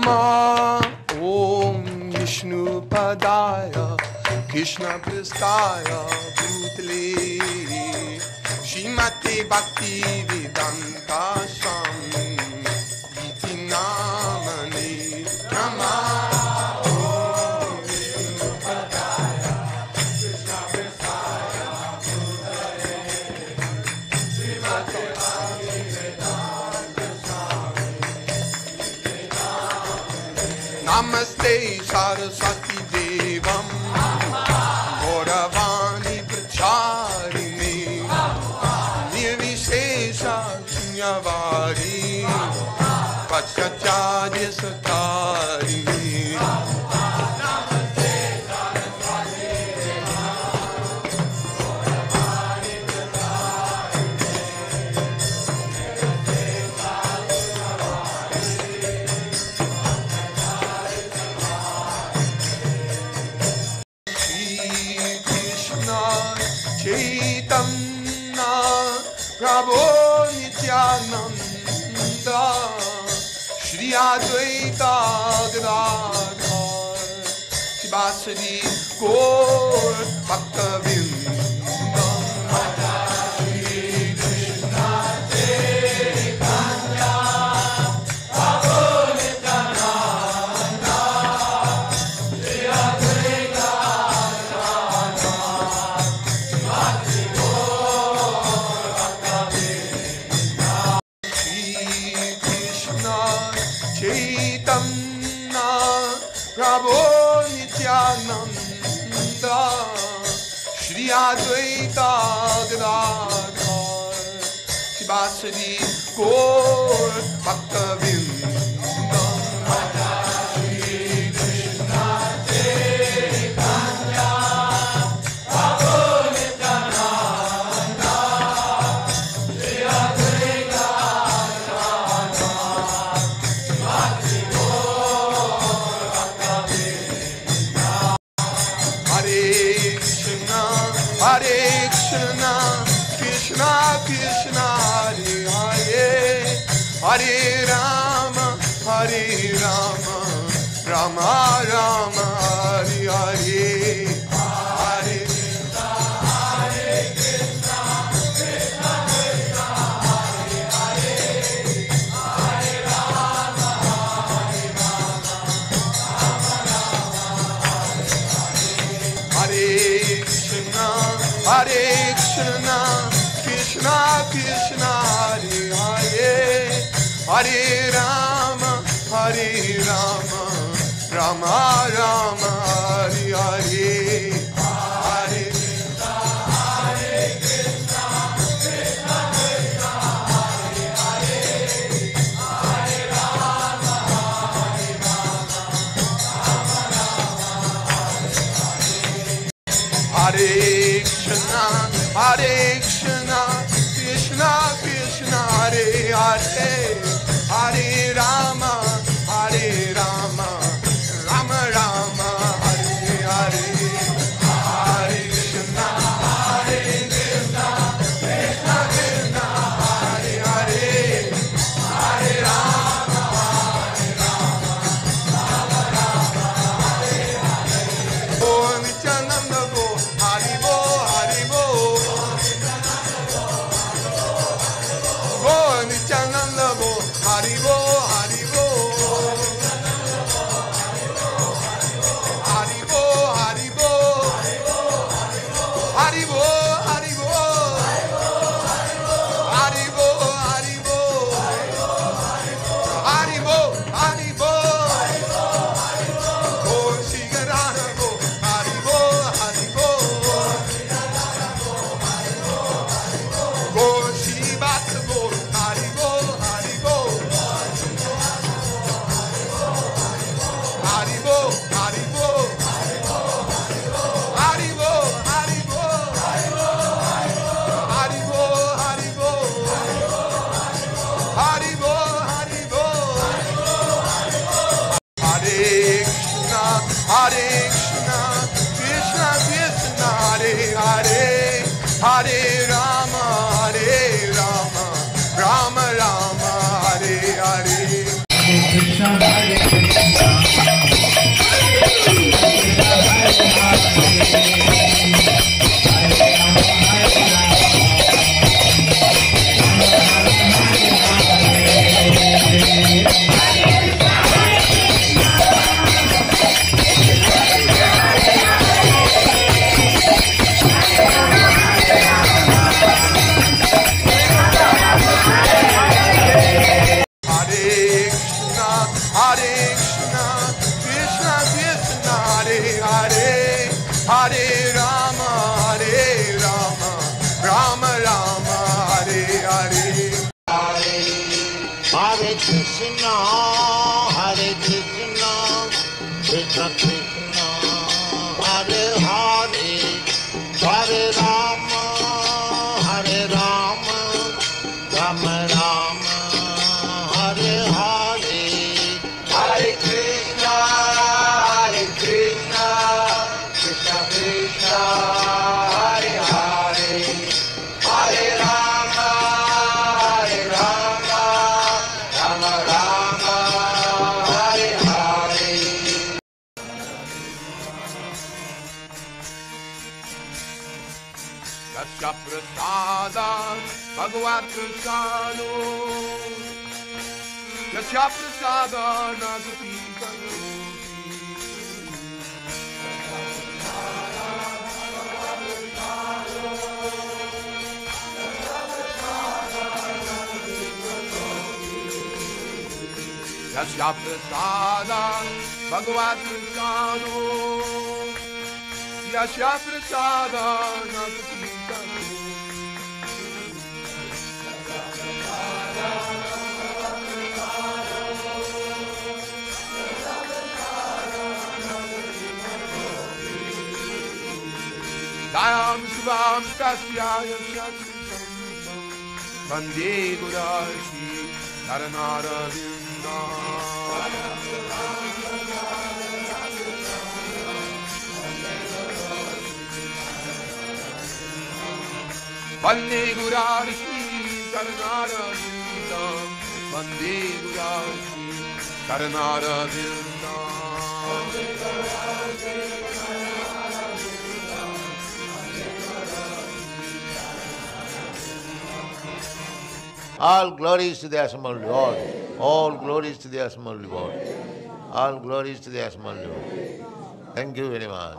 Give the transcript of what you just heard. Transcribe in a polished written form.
Nama Om Vishnu Padaya Krishna Pristaya Bhutale Shrimati Bhakti Vedanta Swami Iti Namani Nama Namaste Saraswati Devam Gauravani Pracharini Nirvishesha Shunyavadi Pachacharya Satarini Chaitanya Prabhu Nityananda Shri Advaita Gadadhar Shivasadi Gaur Bhaktavinda Chaitanya Prabhu Nityananda Shri Advaita Gadadhar Shivasadi Gaur Bhaktavinda Hare Krishna, Krishna Krishna, Hare Hare, Hare Rama, Hare Rama, Rama Rama, Hare Hare, Hare Krishna, Krishna Krishna, Hare Hare, Hare Rama, Hare Rama, Rama Rama, Hare Krishna, Krishna Krishna, Hare Hare, Hare Rama, Hare Rama, Rama Rama, Hare Hare, Hare Krishna, Krishna Krishna, Hare Hare, Hare Rama, Hare Rama, Rama Rama, Hare Krishna, Krishna Krishna, Hare Hare, Hare Rama, Hare Rama, Rama Rama, Hare Hare, Hare Krishna, Krishna Krishna, Hare Hare, Hare Rama, Hare Rama, Rama Rama, Hare Hare. Oh Nityananda Go, Hari Bo, Hari Bo. Oh Nityananda Bo, Hari Bo, Hari Bo. Hari Bo, Hari Bo. Hari Bo, Hari Bo. Hari Bo, Hari Bo. Hari Bo, Hari Bo. Oh Shigarana Bo, Hari Bo, Hari Bo. Oh Shivata Bo, Hari Bo, Hari Bo. Hari Bo, Hari Bo. Hari Bo, Hari Bo. Hari Bo, Hari Bo. Hari Bo, Hari Bo. Hare Krishna, Krishna Krishna, Hare Hare, Hare Rama, Hare Rama, Rama Rama, Hare Hare. Krishna, Hare Krishna. Hare Rama, Hare Rama, Rama Rama, Hare Hare. Hare Krishna, Hare Krishna, Krishna Krishna, Hare Hare, Hare Rama, Hare Rama, Rama Rama, Hare Hare. Hare Krishna, Hare Krishna, Krishna Krishna, Hare Hare, Hare Rama, Hare Rama, Rama Rama, Hare Hare. Yasya prasada bhagavat prasado, Yasya prasada nagati karoti. Yasya prasada bhagavat prasado, Yasya prasada nagati karoti. Dayam Shivam Kasyaya Shakti Vande Gurashi Naranara Vinda Vande Gurashi Naranara Vinda Vande Gurashi Naranara Vinda. All glories to the Assembled Lord. All glories to the Assembled Lord. All glories to the Assembled Lord. Thank you very much.